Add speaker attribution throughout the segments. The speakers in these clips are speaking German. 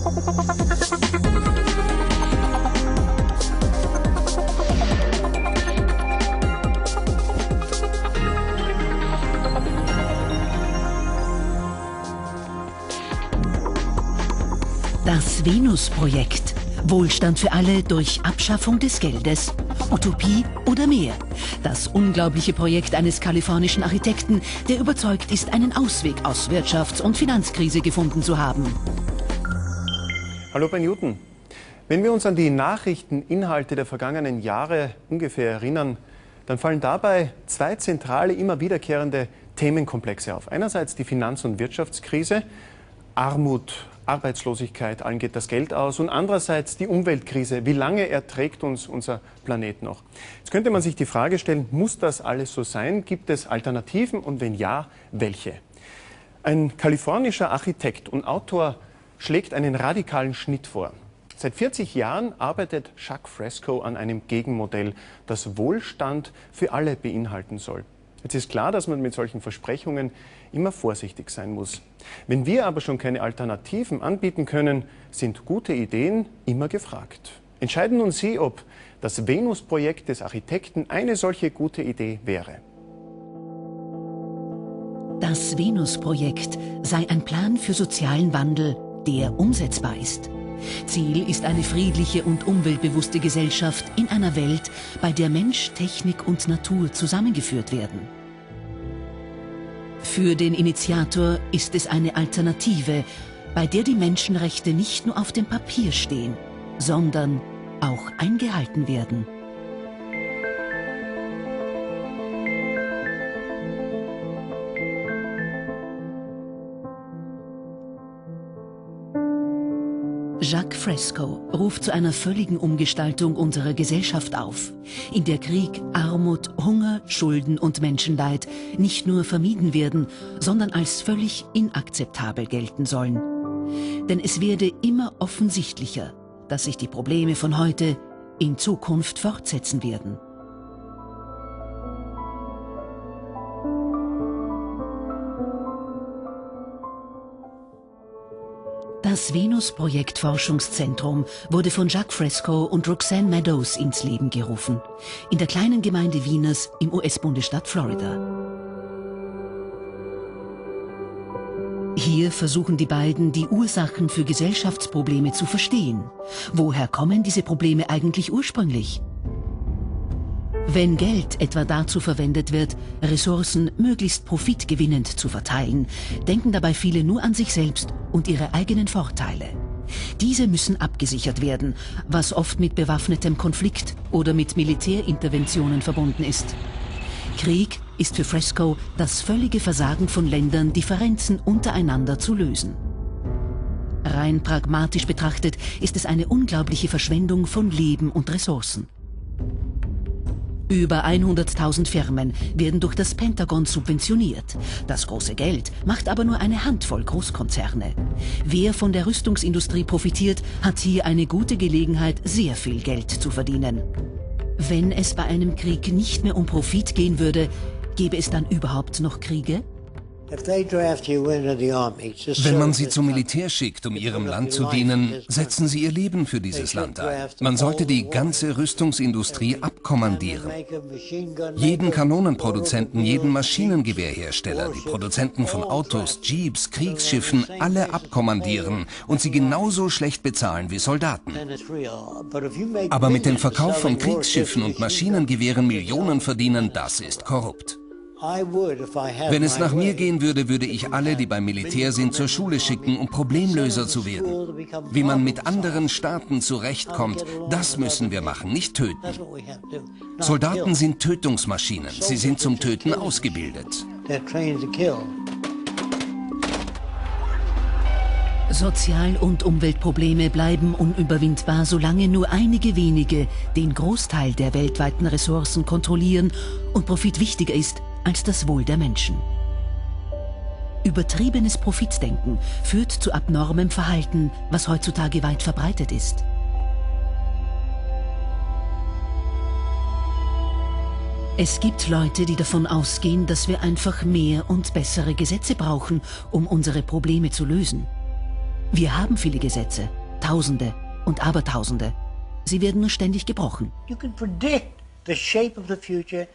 Speaker 1: Das Venus-Projekt. Wohlstand für alle durch Abschaffung des Geldes. Utopie oder mehr. Das unglaubliche Projekt eines kalifornischen Architekten, der überzeugt ist, einen Ausweg aus Wirtschafts- und Finanzkrise gefunden zu haben.
Speaker 2: Hallo bei Newton. Wenn wir uns an die Nachrichteninhalte der vergangenen Jahre ungefähr erinnern, dann fallen dabei zwei zentrale, immer wiederkehrende Themenkomplexe auf. Einerseits die Finanz- und Wirtschaftskrise, Armut, Arbeitslosigkeit, allen geht das Geld aus, und andererseits die Umweltkrise. Wie lange erträgt uns unser Planet noch? Jetzt könnte man sich die Frage stellen, muss das alles so sein? Gibt es Alternativen und wenn ja, welche? Ein kalifornischer Architekt und Autor schlägt einen radikalen Schnitt vor. Seit 40 Jahren arbeitet Jacques Fresco an einem Gegenmodell, das Wohlstand für alle beinhalten soll. Jetzt ist klar, dass man mit solchen Versprechungen immer vorsichtig sein muss. Wenn wir aber schon keine Alternativen anbieten können, sind gute Ideen immer gefragt. Entscheiden nun Sie, ob das Venus-Projekt des Architekten eine solche gute Idee wäre.
Speaker 1: Das Venus-Projekt sei ein Plan für sozialen Wandel, der umsetzbar ist. Ziel ist eine friedliche und umweltbewusste Gesellschaft in einer Welt, bei der Mensch, Technik und Natur zusammengeführt werden. Für den Initiator ist es eine Alternative, bei der die Menschenrechte nicht nur auf dem Papier stehen, sondern auch eingehalten werden. Jacques Fresco ruft zu einer völligen Umgestaltung unserer Gesellschaft auf, in der Krieg, Armut, Hunger, Schulden und Menschenleid nicht nur vermieden werden, sondern als völlig inakzeptabel gelten sollen. Denn es werde immer offensichtlicher, dass sich die Probleme von heute in Zukunft fortsetzen werden. Das Venus-Projekt-Forschungszentrum wurde von Jacques Fresco und Roxanne Meadows ins Leben gerufen, in der kleinen Gemeinde Venus im US-Bundesstaat Florida. Hier versuchen die beiden, die Ursachen für Gesellschaftsprobleme zu verstehen. Woher kommen diese Probleme eigentlich ursprünglich? Wenn Geld etwa dazu verwendet wird, Ressourcen möglichst profitgewinnend zu verteilen, denken dabei viele nur an sich selbst und ihre eigenen Vorteile. Diese müssen abgesichert werden, was oft mit bewaffnetem Konflikt oder mit Militärinterventionen verbunden ist. Krieg ist für Fresco das völlige Versagen von Ländern, Differenzen untereinander zu lösen. Rein pragmatisch betrachtet ist es eine unglaubliche Verschwendung von Leben und Ressourcen. Über 100.000 Firmen werden durch das Pentagon subventioniert. Das große Geld macht aber nur eine Handvoll Großkonzerne. Wer von der Rüstungsindustrie profitiert, hat hier eine gute Gelegenheit, sehr viel Geld zu verdienen. Wenn es bei einem Krieg nicht mehr um Profit gehen würde, gäbe es dann überhaupt noch Kriege?
Speaker 3: Wenn man sie zum Militär schickt, um ihrem Land zu dienen, setzen sie ihr Leben für dieses Land ein. Man sollte die ganze Rüstungsindustrie abkommandieren. Jeden Kanonenproduzenten, jeden Maschinengewehrhersteller, die Produzenten von Autos, Jeeps, Kriegsschiffen, alle abkommandieren und sie genauso schlecht bezahlen wie Soldaten. Aber mit dem Verkauf von Kriegsschiffen und Maschinengewehren Millionen verdienen, das ist korrupt. Wenn es nach mir gehen würde, würde ich alle, die beim Militär sind, zur Schule schicken, um Problemlöser zu werden. Wie man mit anderen Staaten zurechtkommt, das müssen wir machen, nicht töten. Soldaten sind Tötungsmaschinen, sie sind zum Töten ausgebildet.
Speaker 1: Sozial- und Umweltprobleme bleiben unüberwindbar, solange nur einige wenige den Großteil der weltweiten Ressourcen kontrollieren und Profit wichtiger ist als das Wohl der Menschen. Übertriebenes Profitdenken führt zu abnormem Verhalten, was heutzutage weit verbreitet ist. Es gibt Leute, die davon ausgehen, dass wir einfach mehr und bessere Gesetze brauchen, um unsere Probleme zu lösen. Wir haben viele Gesetze, Tausende und Abertausende. Sie werden nur ständig gebrochen.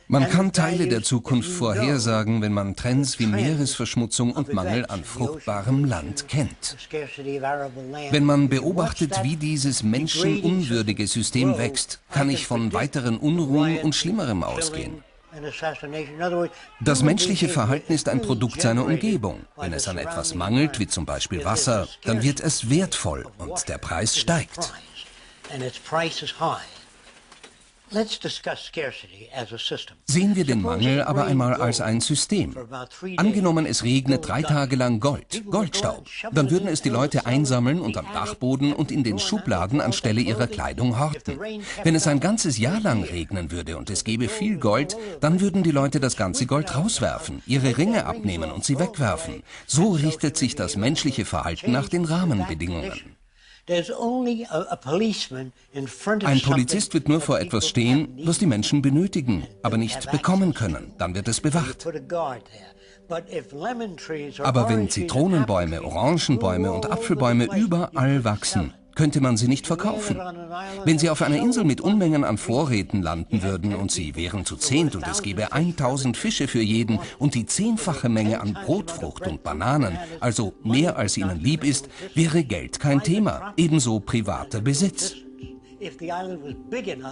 Speaker 3: Man kann Teile der Zukunft vorhersagen, wenn man Trends wie Meeresverschmutzung und Mangel an fruchtbarem Land kennt. Wenn man beobachtet, wie dieses menschenunwürdige System wächst, kann ich von weiteren Unruhen und Schlimmerem ausgehen. Das menschliche Verhalten ist ein Produkt seiner Umgebung. Wenn es an etwas mangelt, wie zum Beispiel Wasser, dann wird es wertvoll und der Preis steigt. Sehen wir den Mangel aber einmal als ein System. Angenommen, es regnet 3 Tage lang Goldstaub. Dann würden es die Leute einsammeln und am Dachboden und in den Schubladen anstelle ihrer Kleidung horten. Wenn es ein ganzes Jahr lang regnen würde und es gäbe viel Gold, dann würden die Leute das ganze Gold rauswerfen, ihre Ringe abnehmen und sie wegwerfen. So richtet sich das menschliche Verhalten nach den Rahmenbedingungen. Ein Polizist wird nur vor etwas stehen, was die Menschen benötigen, aber nicht bekommen können. Dann wird es bewacht. Aber wenn Zitronenbäume, Orangenbäume und Apfelbäume überall wachsen, könnte man sie nicht verkaufen. Wenn sie auf einer Insel mit Unmengen an Vorräten landen würden und sie wären zu 10 und es gäbe 1000 Fische für jeden und die 10-fache Menge an Brotfrucht und Bananen, also mehr als ihnen lieb ist, wäre Geld kein Thema, ebenso privater Besitz.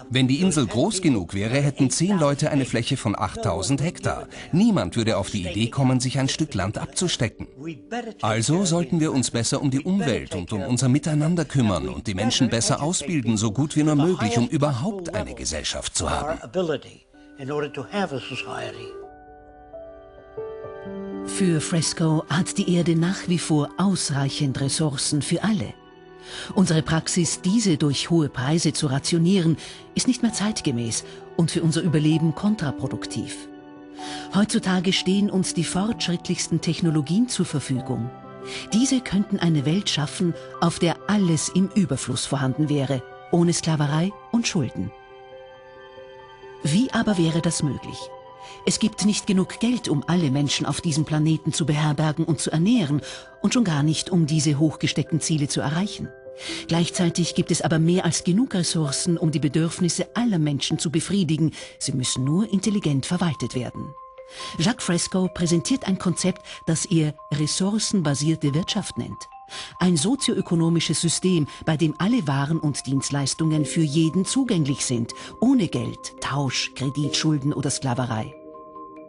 Speaker 3: Wenn die Insel groß genug wäre, hätten 10 Leute eine Fläche von 8000 Hektar. Niemand würde auf die Idee kommen, sich ein Stück Land abzustecken. Also sollten wir uns besser um die Umwelt und um unser Miteinander kümmern und die Menschen besser ausbilden, so gut wie nur möglich, um überhaupt eine Gesellschaft zu haben.
Speaker 1: Für Fresco hat die Erde nach wie vor ausreichend Ressourcen für alle. Unsere Praxis, diese durch hohe Preise zu rationieren, ist nicht mehr zeitgemäß und für unser Überleben kontraproduktiv. Heutzutage stehen uns die fortschrittlichsten Technologien zur Verfügung. Diese könnten eine Welt schaffen, auf der alles im Überfluss vorhanden wäre, ohne Sklaverei und Schulden. Wie aber wäre das möglich? Es gibt nicht genug Geld, um alle Menschen auf diesem Planeten zu beherbergen und zu ernähren und schon gar nicht, um diese hochgesteckten Ziele zu erreichen. Gleichzeitig gibt es aber mehr als genug Ressourcen, um die Bedürfnisse aller Menschen zu befriedigen. Sie müssen nur intelligent verwaltet werden. Jacques Fresco präsentiert ein Konzept, das er ressourcenbasierte Wirtschaft nennt. Ein sozioökonomisches System, bei dem alle Waren und Dienstleistungen für jeden zugänglich sind, ohne Geld, Tausch, Kredit, Schulden oder Sklaverei.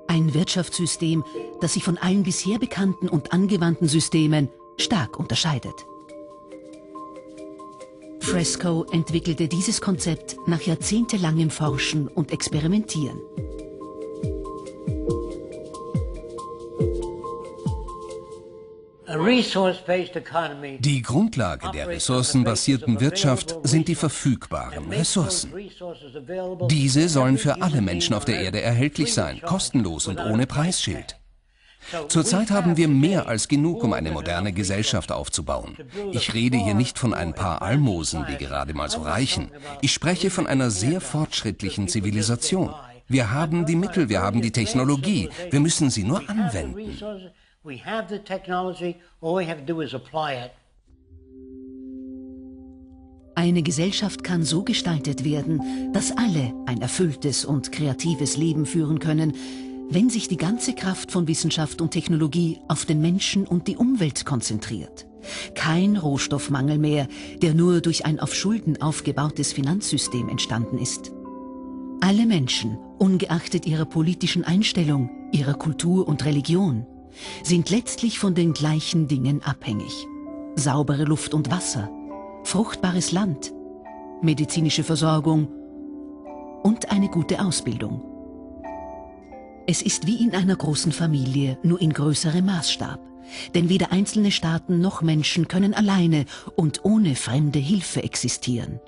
Speaker 1: Ein Wirtschaftssystem, das sich von allen bisher bekannten und angewandten Systemen stark unterscheidet. Fresco entwickelte dieses Konzept nach jahrzehntelangem Forschen und Experimentieren.
Speaker 3: Die Grundlage der ressourcenbasierten Wirtschaft sind die verfügbaren Ressourcen. Diese sollen für alle Menschen auf der Erde erhältlich sein, kostenlos und ohne Preisschild. Zurzeit haben wir mehr als genug, um eine moderne Gesellschaft aufzubauen. Ich rede hier nicht von ein paar Almosen, die gerade mal so reichen. Ich spreche von einer sehr fortschrittlichen Zivilisation. Wir haben die Mittel, wir haben die Technologie, wir müssen sie nur anwenden.
Speaker 1: Eine Gesellschaft kann so gestaltet werden, dass alle ein erfülltes und kreatives Leben führen können, wenn sich die ganze Kraft von Wissenschaft und Technologie auf den Menschen und die Umwelt konzentriert. Kein Rohstoffmangel mehr, der nur durch ein auf Schulden aufgebautes Finanzsystem entstanden ist. Alle Menschen, ungeachtet ihrer politischen Einstellung, ihrer Kultur und Religion, sind letztlich von den gleichen Dingen abhängig. Saubere Luft und Wasser, fruchtbares Land, medizinische Versorgung und eine gute Ausbildung. Es ist wie in einer großen Familie, nur in größerem Maßstab. Denn weder einzelne Staaten noch Menschen können alleine und ohne fremde Hilfe existieren.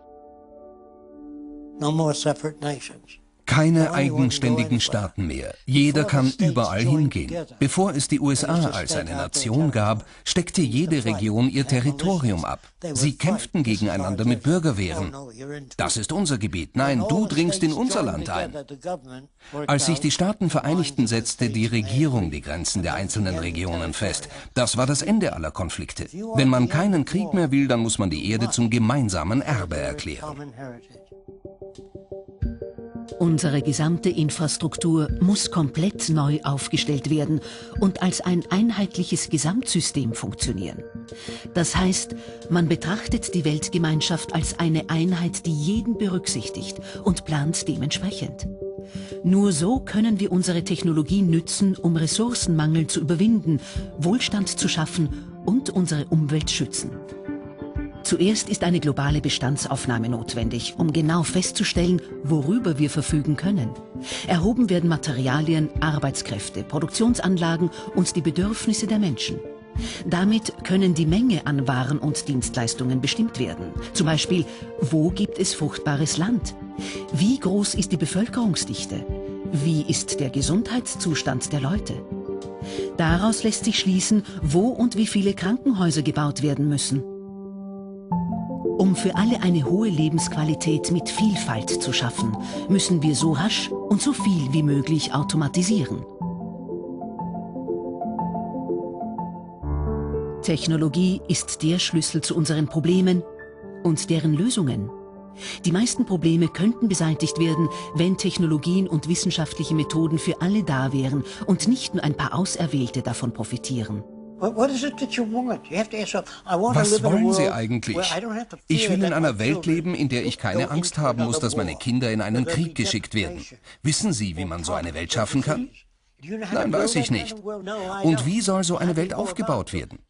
Speaker 3: Keine eigenständigen Staaten mehr. Jeder kann überall hingehen. Bevor es die USA als eine Nation gab, steckte jede Region ihr Territorium ab. Sie kämpften gegeneinander mit Bürgerwehren. Das ist unser Gebiet. Nein, du dringst in unser Land ein. Als sich die Staaten vereinigten, setzte die Regierung die Grenzen der einzelnen Regionen fest. Das war das Ende aller Konflikte. Wenn man keinen Krieg mehr will, dann muss man die Erde zum gemeinsamen Erbe erklären.
Speaker 1: Unsere gesamte Infrastruktur muss komplett neu aufgestellt werden und als ein einheitliches Gesamtsystem funktionieren. Das heißt, man betrachtet die Weltgemeinschaft als eine Einheit, die jeden berücksichtigt und plant dementsprechend. Nur so können wir unsere Technologie nützen, um Ressourcenmangel zu überwinden, Wohlstand zu schaffen und unsere Umwelt schützen. Zuerst ist eine globale Bestandsaufnahme notwendig, um genau festzustellen, worüber wir verfügen können. Erhoben werden Materialien, Arbeitskräfte, Produktionsanlagen und die Bedürfnisse der Menschen. Damit können die Menge an Waren und Dienstleistungen bestimmt werden. Zum Beispiel, wo gibt es fruchtbares Land? Wie groß ist die Bevölkerungsdichte? Wie ist der Gesundheitszustand der Leute? Daraus lässt sich schließen, wo und wie viele Krankenhäuser gebaut werden müssen. Um für alle eine hohe Lebensqualität mit Vielfalt zu schaffen, müssen wir so rasch und so viel wie möglich automatisieren. Technologie ist der Schlüssel zu unseren Problemen und deren Lösungen. Die meisten Probleme könnten beseitigt werden, wenn Technologien und wissenschaftliche Methoden für alle da wären und nicht nur ein paar Auserwählte davon profitieren.
Speaker 3: Was wollen Sie eigentlich? Ich will in einer Welt leben, in der ich keine Angst haben muss, dass meine Kinder in einen Krieg geschickt werden. Wissen Sie, wie man so eine Welt schaffen kann? Nein, weiß ich nicht. Und wie soll so eine Welt aufgebaut werden?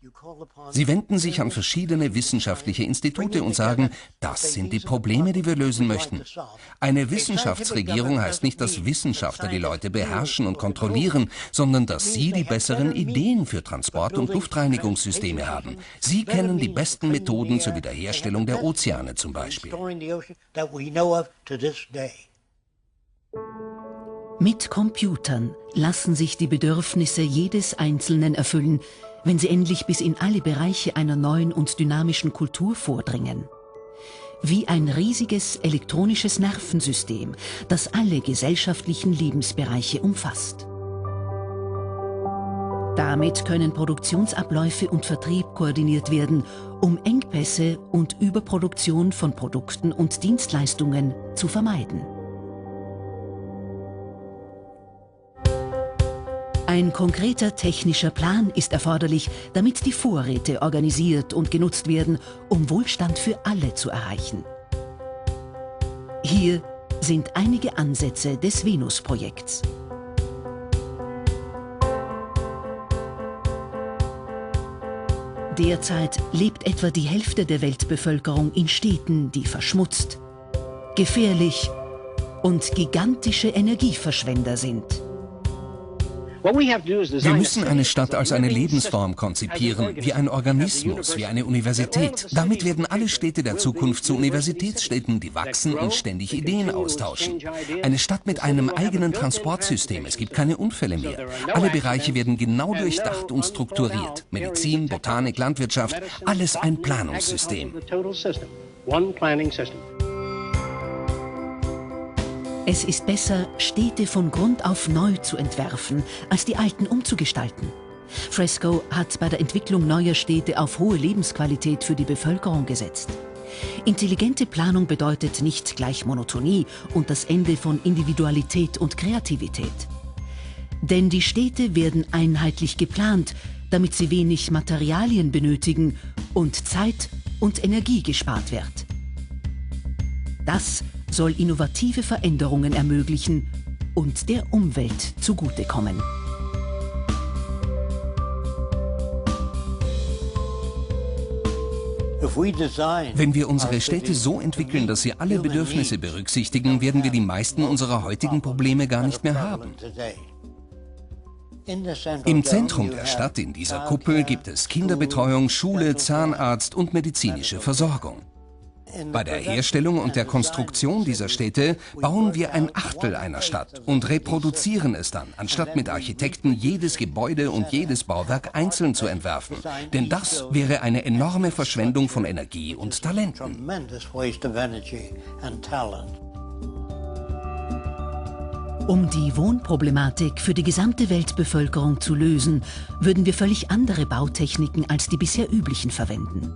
Speaker 3: Sie wenden sich an verschiedene wissenschaftliche Institute und sagen, das sind die Probleme, die wir lösen möchten. Eine Wissenschaftsregierung heißt nicht, dass Wissenschaftler die Leute beherrschen und kontrollieren, sondern dass sie die besseren Ideen für Transport- und Luftreinigungssysteme haben. Sie kennen die besten Methoden zur Wiederherstellung der Ozeane zum Beispiel.
Speaker 1: Mit Computern lassen sich die Bedürfnisse jedes Einzelnen erfüllen, wenn sie endlich bis in alle Bereiche einer neuen und dynamischen Kultur vordringen. Wie ein riesiges elektronisches Nervensystem, das alle gesellschaftlichen Lebensbereiche umfasst. Damit können Produktionsabläufe und Vertrieb koordiniert werden, um Engpässe und Überproduktion von Produkten und Dienstleistungen zu vermeiden. Ein konkreter technischer Plan ist erforderlich, damit die Vorräte organisiert und genutzt werden, um Wohlstand für alle zu erreichen. Hier sind einige Ansätze des Venus-Projekts. Derzeit lebt etwa die Hälfte der Weltbevölkerung in Städten, die verschmutzt, gefährlich und gigantische Energieverschwender sind.
Speaker 3: Wir müssen eine Stadt als eine Lebensform konzipieren, wie ein Organismus, wie eine Universität. Damit werden alle Städte der Zukunft zu Universitätsstädten, die wachsen und ständig Ideen austauschen. Eine Stadt mit einem eigenen Transportsystem, es gibt keine Unfälle mehr. Alle Bereiche werden genau durchdacht und strukturiert. Medizin, Botanik, Landwirtschaft, alles ein Planungssystem.
Speaker 1: Es ist besser, Städte von Grund auf neu zu entwerfen, als die alten umzugestalten. Fresco hat bei der Entwicklung neuer Städte auf hohe Lebensqualität für die Bevölkerung gesetzt. Intelligente Planung bedeutet nicht gleich Monotonie und das Ende von Individualität und Kreativität. Denn die Städte werden einheitlich geplant, damit sie wenig Materialien benötigen und Zeit und Energie gespart wird. Das soll innovative Veränderungen ermöglichen und der Umwelt zugutekommen.
Speaker 3: Wenn wir unsere Städte so entwickeln, dass sie alle Bedürfnisse berücksichtigen, werden wir die meisten unserer heutigen Probleme gar nicht mehr haben. Im Zentrum der Stadt, in dieser Kuppel, gibt es Kinderbetreuung, Schule, Zahnarzt und medizinische Versorgung. Bei der Herstellung und der Konstruktion dieser Städte bauen wir ein Achtel einer Stadt und reproduzieren es dann, anstatt mit Architekten jedes Gebäude und jedes Bauwerk einzeln zu entwerfen. Denn das wäre eine enorme Verschwendung von Energie und Talenten.
Speaker 1: Um die Wohnproblematik für die gesamte Weltbevölkerung zu lösen, würden wir völlig andere Bautechniken als die bisher üblichen verwenden.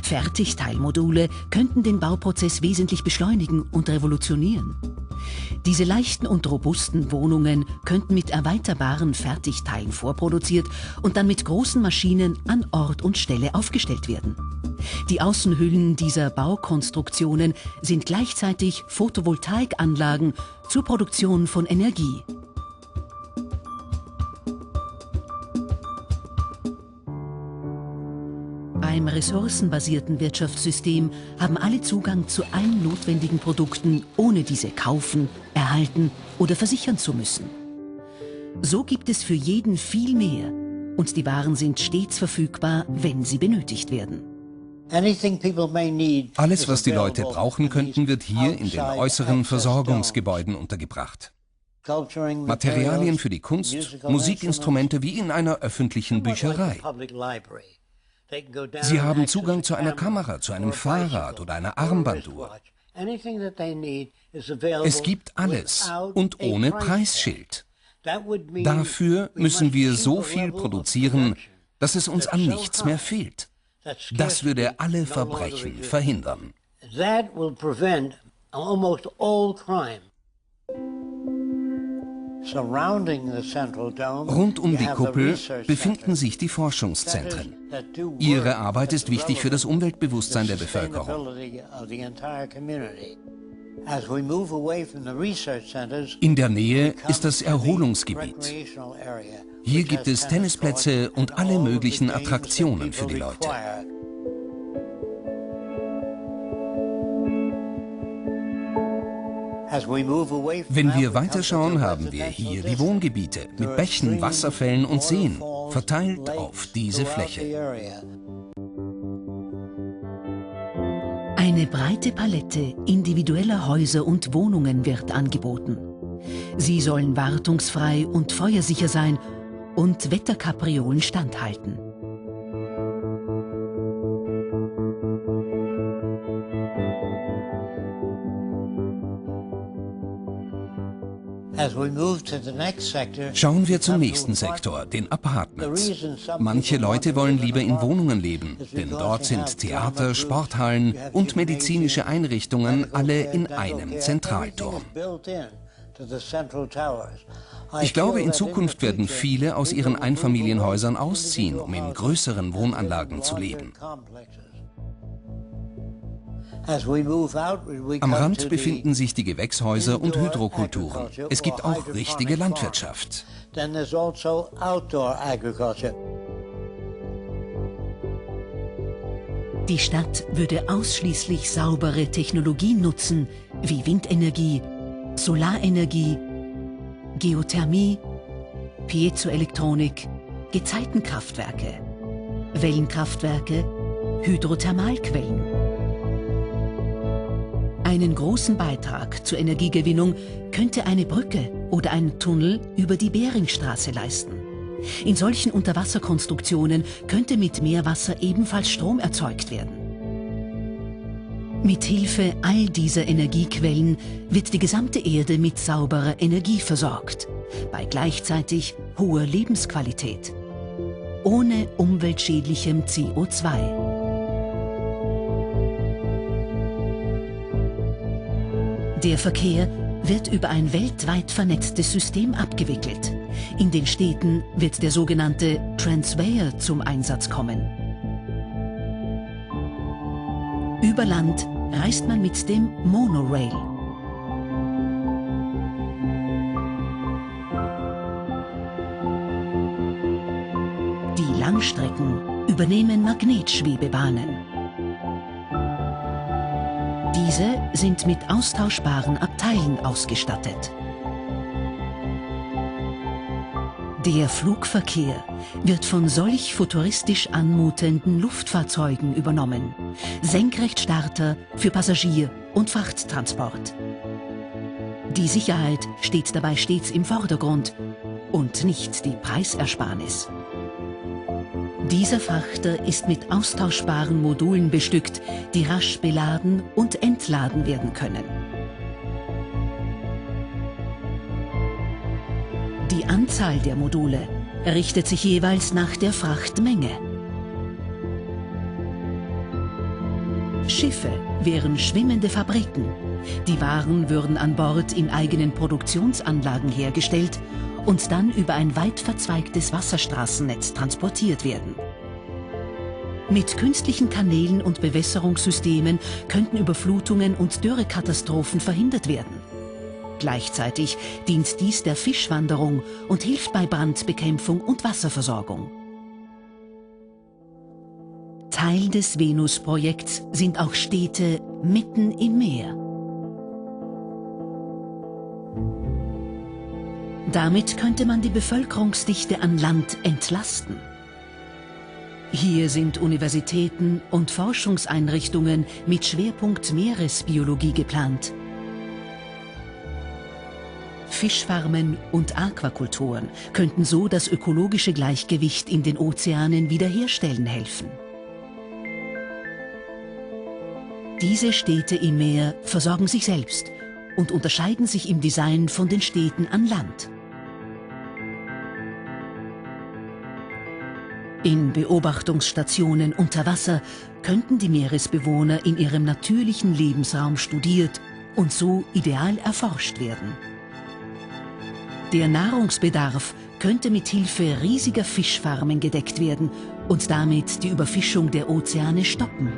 Speaker 1: Fertigteilmodule könnten den Bauprozess wesentlich beschleunigen und revolutionieren. Diese leichten und robusten Wohnungen könnten mit erweiterbaren Fertigteilen vorproduziert und dann mit großen Maschinen an Ort und Stelle aufgestellt werden. Die Außenhüllen dieser Baukonstruktionen sind gleichzeitig Photovoltaikanlagen zur Produktion von Energie. Beim ressourcenbasierten Wirtschaftssystem haben alle Zugang zu allen notwendigen Produkten, ohne diese kaufen, erhalten oder versichern zu müssen. So gibt es für jeden viel mehr und die Waren sind stets verfügbar, wenn sie benötigt werden.
Speaker 3: Alles, was die Leute brauchen könnten, wird hier in den äußeren Versorgungsgebäuden untergebracht. Materialien für die Kunst, Musikinstrumente wie in einer öffentlichen Bücherei. Sie haben Zugang zu einer Kamera, zu einem Fahrrad oder einer Armbanduhr. Es gibt alles und ohne Preisschild. Dafür müssen wir so viel produzieren, dass es uns an nichts mehr fehlt. Das würde alle Verbrechen verhindern. Rund um die Kuppel befinden sich die Forschungszentren. Ihre Arbeit ist wichtig für das Umweltbewusstsein der Bevölkerung. In der Nähe ist das Erholungsgebiet. Hier gibt es Tennisplätze und alle möglichen Attraktionen für die Leute. Wenn wir weiterschauen, haben wir hier die Wohngebiete mit Bächen, Wasserfällen und Seen, verteilt auf diese Fläche.
Speaker 1: Eine breite Palette individueller Häuser und Wohnungen wird angeboten. Sie sollen wartungsfrei und feuersicher sein und Wetterkapriolen standhalten.
Speaker 3: Schauen wir zum nächsten Sektor, den Apartments. Manche Leute wollen lieber in Wohnungen leben, denn dort sind Theater, Sporthallen und medizinische Einrichtungen alle in einem Zentralturm. Ich glaube, in Zukunft werden viele aus ihren Einfamilienhäusern ausziehen, um in größeren Wohnanlagen zu leben. Am Rand befinden sich die Gewächshäuser und Hydrokulturen. Es gibt auch richtige Landwirtschaft.
Speaker 1: Die Stadt würde ausschließlich saubere Technologien nutzen, wie Windenergie, Solarenergie, Geothermie, Piezoelektronik, Gezeitenkraftwerke, Wellenkraftwerke, Hydrothermalquellen. Einen großen Beitrag zur Energiegewinnung könnte eine Brücke oder ein Tunnel über die Beringstraße leisten. In solchen Unterwasserkonstruktionen könnte mit Meerwasser ebenfalls Strom erzeugt werden. Mithilfe all dieser Energiequellen wird die gesamte Erde mit sauberer Energie versorgt, bei gleichzeitig hoher Lebensqualität, ohne umweltschädlichem CO2. Der Verkehr wird über ein weltweit vernetztes System abgewickelt. In den Städten wird der sogenannte Transweier zum Einsatz kommen. Über Land reist man mit dem Monorail. Die Langstrecken übernehmen Magnetschwebebahnen. Diese sind mit austauschbaren Abteilen ausgestattet. Der Flugverkehr wird von solch futuristisch anmutenden Luftfahrzeugen übernommen. Senkrechtstarter für Passagier- und Frachttransport. Die Sicherheit steht dabei stets im Vordergrund und nicht die Preisersparnis. Dieser Frachter ist mit austauschbaren Modulen bestückt, die rasch beladen und entladen werden können. Die Anzahl der Module richtet sich jeweils nach der Frachtmenge. Schiffe wären schwimmende Fabriken. Die Waren würden an Bord in eigenen Produktionsanlagen hergestellt und dann über ein weit verzweigtes Wasserstraßennetz transportiert werden. Mit künstlichen Kanälen und Bewässerungssystemen könnten Überflutungen und Dürrekatastrophen verhindert werden. Gleichzeitig dient dies der Fischwanderung und hilft bei Brandbekämpfung und Wasserversorgung. Teil des Venus-Projekts sind auch Städte mitten im Meer. Damit könnte man die Bevölkerungsdichte an Land entlasten. Hier sind Universitäten und Forschungseinrichtungen mit Schwerpunkt Meeresbiologie geplant. Fischfarmen und Aquakulturen könnten so das ökologische Gleichgewicht in den Ozeanen wiederherstellen helfen. Diese Städte im Meer versorgen sich selbst und unterscheiden sich im Design von den Städten an Land. In Beobachtungsstationen unter Wasser könnten die Meeresbewohner in ihrem natürlichen Lebensraum studiert und so ideal erforscht werden. Der Nahrungsbedarf könnte mit Hilfe riesiger Fischfarmen gedeckt werden und damit die Überfischung der Ozeane stoppen.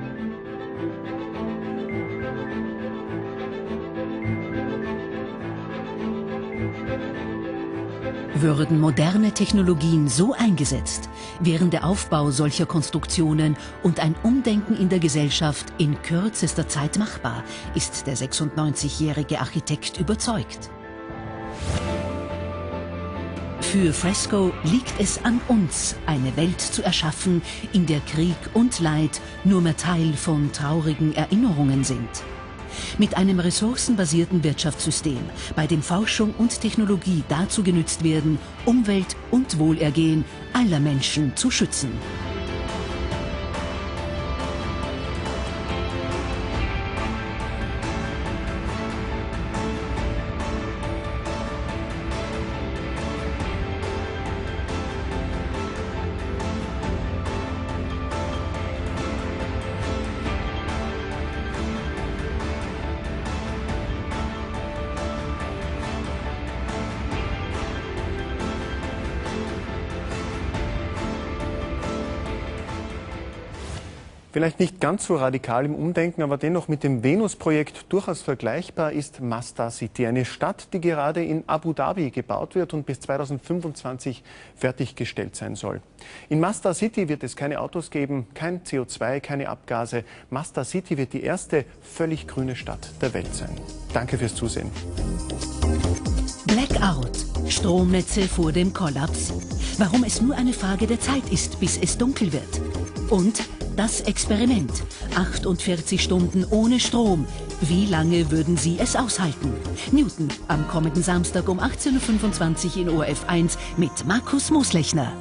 Speaker 1: Würden moderne Technologien so eingesetzt, wären der Aufbau solcher Konstruktionen und ein Umdenken in der Gesellschaft in kürzester Zeit machbar, ist der 96-jährige Architekt überzeugt. Für Fresco liegt es an uns, eine Welt zu erschaffen, in der Krieg und Leid nur mehr Teil von traurigen Erinnerungen sind. Mit einem ressourcenbasierten Wirtschaftssystem, bei dem Forschung und Technologie dazu genützt werden, Umwelt und Wohlergehen aller Menschen zu schützen.
Speaker 2: Vielleicht nicht ganz so radikal im Umdenken, aber dennoch mit dem Venus-Projekt durchaus vergleichbar ist Masdar City, eine Stadt, die gerade in Abu Dhabi gebaut wird und bis 2025 fertiggestellt sein soll. In Masdar City wird es keine Autos geben, kein CO2, keine Abgase. Masdar City wird die erste völlig grüne Stadt der Welt sein. Danke fürs Zusehen.
Speaker 1: Blackout, Stromnetze vor dem Kollaps. Warum es nur eine Frage der Zeit ist, bis es dunkel wird. Und das Experiment. 48 Stunden ohne Strom. Wie lange würden Sie es aushalten? Newton am kommenden Samstag um 18:25 Uhr in ORF 1 mit Markus Moslechner.